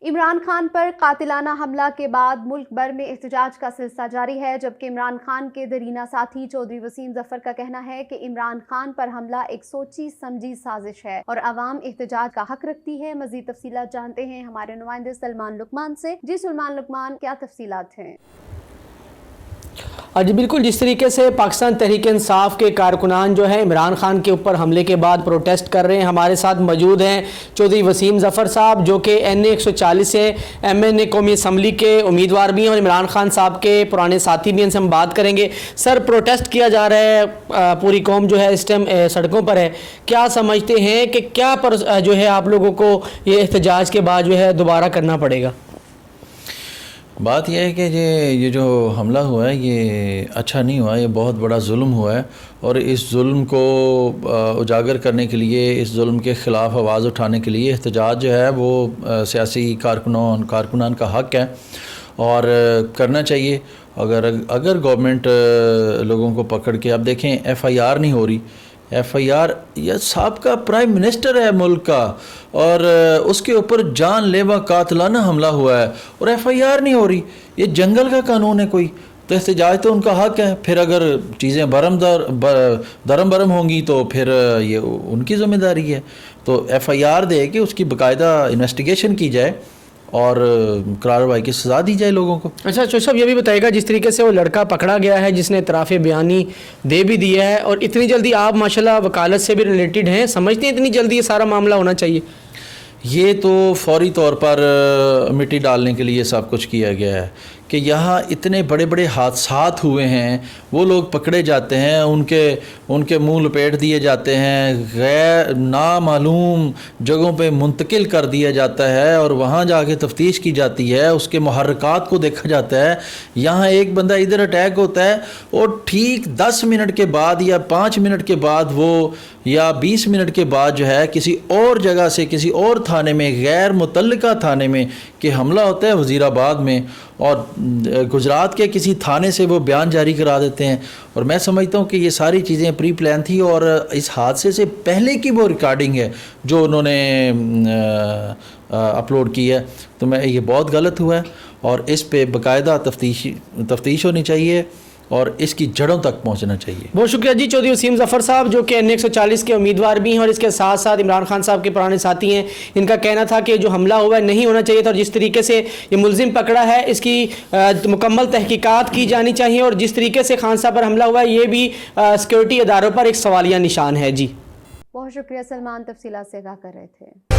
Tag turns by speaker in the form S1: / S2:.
S1: عمران خان پر قاتلانہ حملہ کے بعد ملک بھر میں احتجاج کا سلسلہ جاری ہے، جبکہ عمران خان کے دیرینہ ساتھی چودھری وسیم ظفر کا کہنا ہے کہ عمران خان پر حملہ ایک سوچی سمجھی سازش ہے اور عوام احتجاج کا حق رکھتی ہے۔ مزید تفصیلات جانتے ہیں ہمارے نمائندے سلمان لقمان سے۔ جی سلمان لقمان، کیا تفصیلات ہیں؟
S2: جی بالکل، جس طریقے سے پاکستان تحریک انصاف کے کارکنان جو ہیں عمران خان کے اوپر حملے کے بعد پروٹیسٹ کر رہے ہیں، ہمارے ساتھ موجود ہیں چودھری وسیم ظفر صاحب جو کہ NA 140 سے MNA قومی اسمبلی کے امیدوار بھی ہیں اور عمران خان صاحب کے پرانے ساتھی بھی ہیں، ان سے ہم بات کریں گے۔ سر، پروٹیسٹ کیا جا رہا ہے، پوری قوم جو ہے اس ٹائم سڑکوں پر ہے، کیا سمجھتے ہیں کہ کیا پر جو ہے آپ لوگوں کو یہ احتجاج کے بعد جو ہے دوبارہ کرنا پڑے گا؟
S3: بات یہ ہے کہ یہ جو حملہ ہوا ہے یہ اچھا نہیں ہوا، یہ بہت بڑا ظلم ہوا ہے، اور اس ظلم کو اجاگر کرنے کے لیے، اس ظلم کے خلاف آواز اٹھانے کے لیے احتجاج جو ہے وہ سیاسی کارکنان کا حق ہے اور کرنا چاہیے۔ اگر گورنمنٹ لوگوں کو پکڑ کے، اب دیکھیں FIR نہیں ہو رہی، FIR یہ سابقہ پرائم منسٹر ہے ملک کا اور اس کے اوپر جان لیوا قاتلانہ حملہ ہوا ہے اور FIR نہیں ہو رہی۔ یہ جنگل کا قانون ہے کوئی، تو احتجاج تو ان کا حق ہے۔ پھر اگر چیزیں درم برم ہوں گی تو پھر یہ ان کی ذمہ داری ہے، تو FIR دے کے اس کی باقاعدہ انویسٹیگیشن کی جائے اور کارروائی کی سزا دی جائے لوگوں کو۔
S2: اچھا چودھری صاحب، یہ بھی بتائیے گا جس طریقے سے وہ لڑکا پکڑا گیا ہے جس نے اعتراف بیانی دے بھی دیا ہے، اور اتنی جلدی آپ ماشاءاللہ وکالت سے بھی ریلیٹڈ ہیں، سمجھتے ہیں اتنی جلدی یہ سارا معاملہ ہونا چاہیے؟
S3: یہ تو فوری طور پر مٹی ڈالنے کے لیے سب کچھ کیا گیا ہے کہ یہاں اتنے بڑے بڑے حادثات ہوئے ہیں، وہ لوگ پکڑے جاتے ہیں، ان کے منہ لپیٹ دیے جاتے ہیں، غیر نامعلوم جگہوں پہ منتقل کر دیا جاتا ہے اور وہاں جا کے تفتیش کی جاتی ہے، اس کے محرکات کو دیکھا جاتا ہے۔ یہاں ایک بندہ ادھر اٹیک ہوتا ہے اور ٹھیک 10 منٹ کے بعد یا 5 منٹ کے بعد وہ یا 20 منٹ کے بعد جو ہے کسی اور جگہ سے، کسی اور تھانے میں، غیر متعلقہ تھانے میں کہ حملہ ہوتا ہے وزیر آباد میں، اور گجرات کے کسی تھانے سے وہ بیان جاری کرا دیتے ہیں۔ اور میں سمجھتا ہوں کہ یہ ساری چیزیں پری پلان تھی، اور اس حادثے سے پہلے کی وہ ریکارڈنگ ہے جو انہوں نے اپلوڈ کی ہے، تو یہ بہت غلط ہوا ہے اور اس پہ باقاعدہ تفتیش ہونی چاہیے اور اس کی جڑوں تک پہنچنا چاہیے۔
S2: بہت شکریہ جی چودھری وسیم ظفر صاحب جو کہ NA 140 کے امیدوار بھی ہیں اور اس کے ساتھ ساتھ عمران خان صاحب کے پرانے ساتھی ہیں۔ ان کا کہنا تھا کہ جو حملہ ہوا ہے نہیں ہونا چاہیے تھا، اور جس طریقے سے یہ ملزم پکڑا ہے اس کی مکمل تحقیقات کی جانی چاہیے، اور جس طریقے سے خان صاحب پر حملہ ہوا ہے یہ بھی سیکورٹی اداروں پر ایک سوالیہ نشان ہے۔ جی
S1: بہت شکریہ سلمان، تفصیلات سے آگاہ کر رہے تھے۔